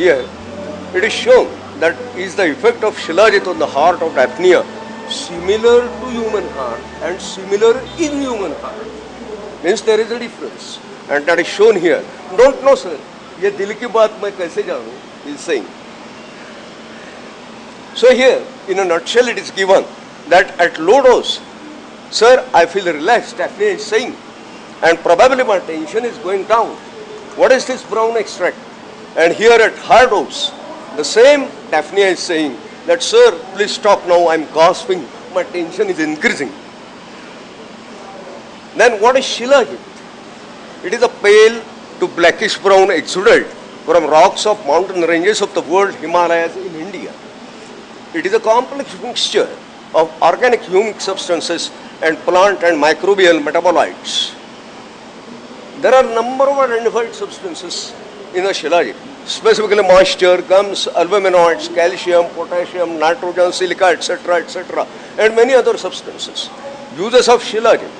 here, it is shown that is the effect of Shilajit on the heart of apnea similar to human heart and similar in human heart. Means there is a difference, and that is shown here. Don't know, sir. ये दिल की बात मैं कैसे जानूं? He is saying. So here, in a nutshell, it is given that at low dose, sir, I feel relaxed. Apnea is saying, and probably my tension is going down. What is this brown extract? And here at high dose, the same apnea is saying that, sir, please stop now. I am gasping. My tension is increasing. Then what is Shilajit? It is a pale to blackish brown exudate from rocks of mountain ranges of the world Himalayas in India. It is a complex mixture of organic humic substances and plant and microbial metabolites. There are a number of identified substances in the Shilajit, specifically moisture, gums, aluminoids, calcium, potassium, nitrogen, silica, etc., and many other substances. Uses of Shilajit.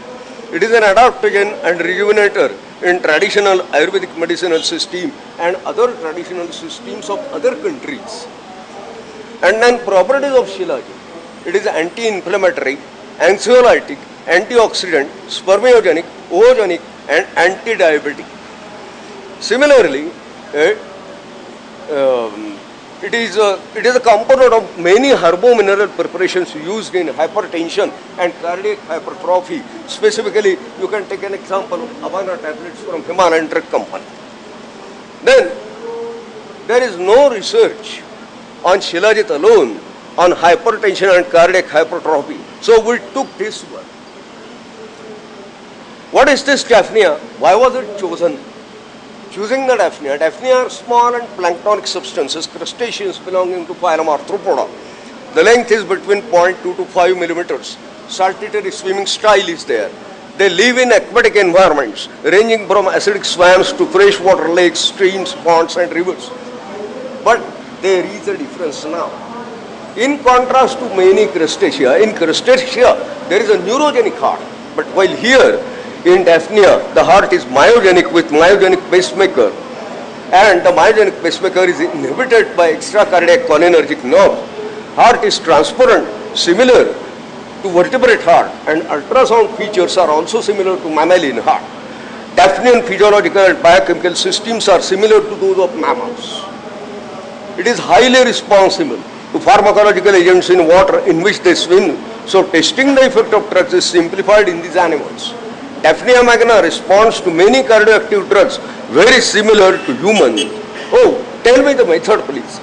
It is an adaptogen and rejuvenator in traditional Ayurvedic medicinal system and other traditional systems of other countries. And then properties of Shilajit. It is anti-inflammatory, anxiolytic, antioxidant, spermiogenic, oogenic, and anti-diabetic. Similarly, it is a component of many herbo-mineral preparations used in hypertension and cardiac hypertrophy. Specifically, you can take an example of Avana tablets from Himalayan Drug Company. Then, there is no research on Shilajit alone on hypertension and cardiac hypertrophy. So we took this one. What is this daphnia? Why was it chosen? Choosing the daphnia. Daphnia are small and planktonic substances, crustaceans belonging to phylum Arthropoda. The length is between 0.2 to 5 millimeters. Saltatory swimming style is there. They live in aquatic environments, ranging from acidic swamps to freshwater lakes, streams, ponds, and rivers. But there is a difference now. In contrast to many crustacea, in crustacea there is a neurogenic heart. But while here, in daphnia, the heart is myogenic with myogenic pacemaker, and the myogenic pacemaker is inhibited by extracardiac cholinergic nerve. Heart is transparent, similar to vertebrate heart, and ultrasound features are also similar to mammalian heart. Daphnian physiological and biochemical systems are similar to those of mammals. It is highly responsible to pharmacological agents in water in which they swim, so testing the effect of drugs is simplified in these animals. Daphnia magna responds to many cardioactive drugs very similar to human. Oh, tell me the method, please.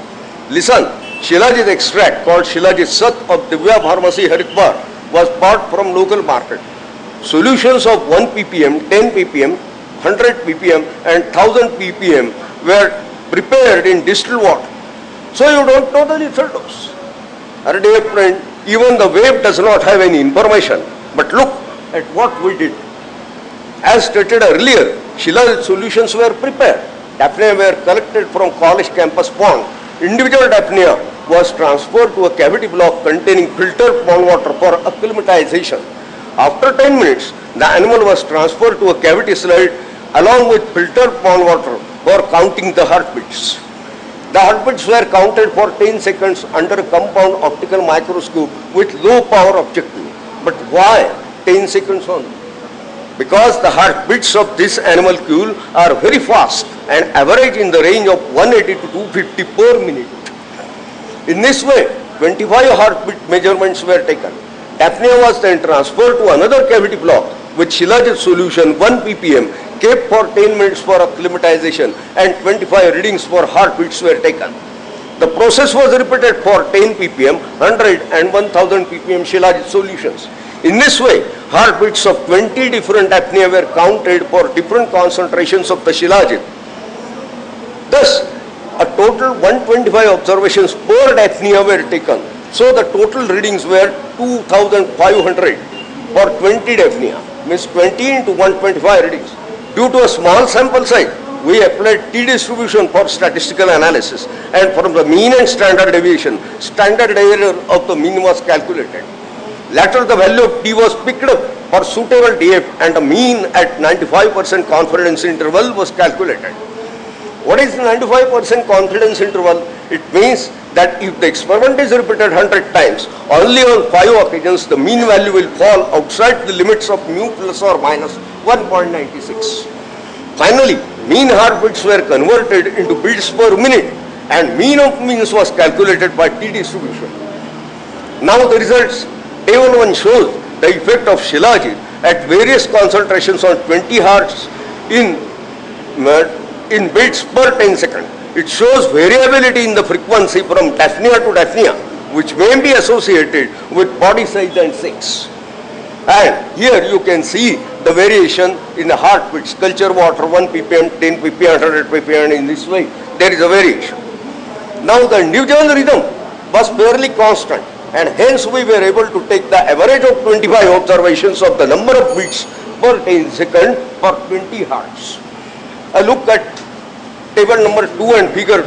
Listen, Shilajit extract called Shilajit Sat of Divya Pharmacy Haridwar was bought from local market. Solutions of 1 ppm, 10 ppm, 100 ppm and 1000 ppm were prepared in distilled water. So you don't know the lethal dose. Our dear friend, even the wave does not have any information. But look at what we did. As stated earlier, Shilajit solutions were prepared. Daphnia were collected from college campus pond. Individual daphnia was transferred to a cavity block containing filtered pond water for acclimatization. After 10 minutes, the animal was transferred to a cavity slide along with filtered pond water for counting the heartbeats. The heartbeats were counted for 10 seconds under a compound optical microscope with low power objective. But why 10 seconds only? Because the heartbeats of this animalcule are very fast and average in the range of 180 to 250 per minute. In this way, 25 heartbeat measurements were taken. Daphnia was then transferred to another cavity block with Shilajit solution 1 ppm kept for 10 minutes for acclimatization and 25 readings for heartbeats were taken. The process was repeated for 10 ppm, 100 and 1000 ppm Shilajit solutions. In this way, heartbeats of 20 different apnea were counted for different concentrations of the Shilajit. Thus, a total 125 observations per apnea were taken. So the total readings were 2500 for 20 apnea, means 20 into 125 readings. Due to a small sample size, we applied T distribution for statistical analysis, and from the mean and standard deviation, standard error of the mean was calculated. Later, the value of T was picked up for suitable DF and a mean at 95% confidence interval was calculated. What is 95% confidence interval? It means that if the experiment is repeated 100 times, only on 5 occasions the mean value will fall outside the limits of mu plus or minus 1.96. Finally, mean heartbeats were converted into beats per minute and mean of means was calculated by T distribution. Now the results. Table 1 shows the effect of Shilajit at various concentrations on 20 hertz in beats per 10 seconds. It shows variability in the frequency from Daphnia to Daphnia, which may be associated with body size and sex. And here you can see the variation in the heartbeats. Culture water 1 ppm, 10 ppm, 100 ppm, in this way there is a variation. Now the individual rhythm was fairly constant, and hence we were able to take the average of 25 observations of the number of beats per 10 second per 20 hertz. A look at table number 2 and figure.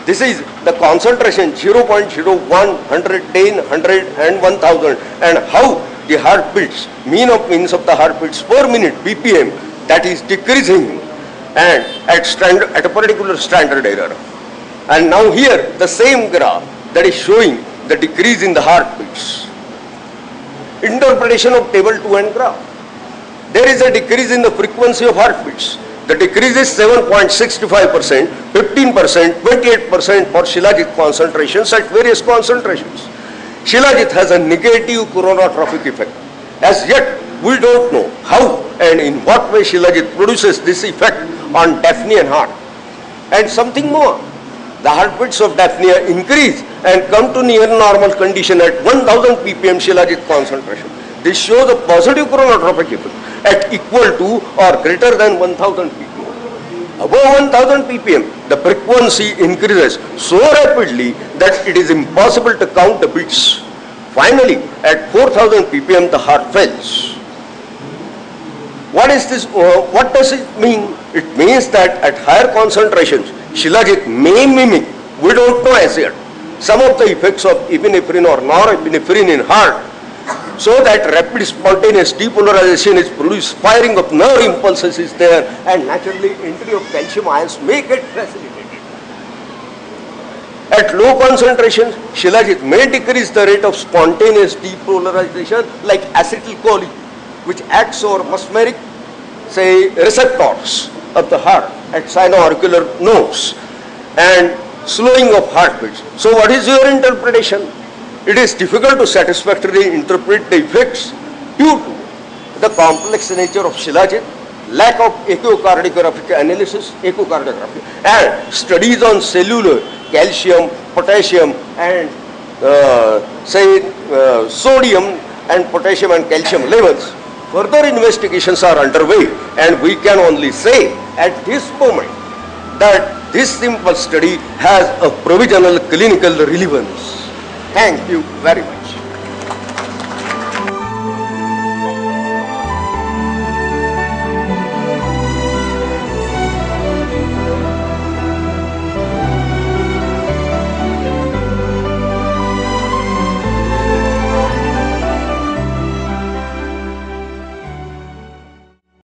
This is the concentration 0.01, 110, 100 and 1000, and how the heartbeats, mean of means of the heartbeats per minute BPM, that is decreasing and at a particular standard error. And now here the same graph that is showing the decrease in the heartbeats. Interpretation of table 2 and graph. There is a decrease in the frequency of heartbeats. The decrease is 7.65%, 15%, 28% for Shilajit concentrations at various concentrations. Shilajit has a negative chronotrophic effect. As yet, we don't know how and in what way Shilajit produces this effect on Daphnian heart. And something more, the heartbeats of Daphnia increase and come to near normal condition at 1000 ppm Shilajit concentration. This shows a positive chronotrophic effect at equal to or greater than 1000 ppm. Above 1000 ppm, the frequency increases so rapidly that it is impossible to count the beats. Finally, at 4000 ppm, the heart fails. What is this? What does it mean? It means that at higher concentrations, Shilajit may mimic, we don't know as yet, some of the effects of epinephrine or norepinephrine in heart, so that rapid spontaneous depolarization is produced, firing of nerve impulses is there, and naturally entry of calcium ions may get facilitated. At low concentrations, Shilajit may decrease the rate of spontaneous depolarization like acetylcholine, which acts over mesmeric, say, receptors of the heart at sino-auricular nodes and slowing of heartbeats. So what is your interpretation? It is difficult to satisfactorily interpret the effects due to the complex nature of Shilajit, lack of echocardiographic analysis, and studies on cellular, calcium, potassium, and sodium and potassium and calcium levels. Further investigations are underway, and we can only say at this moment that this simple study has a provisional clinical relevance. Thank you very much.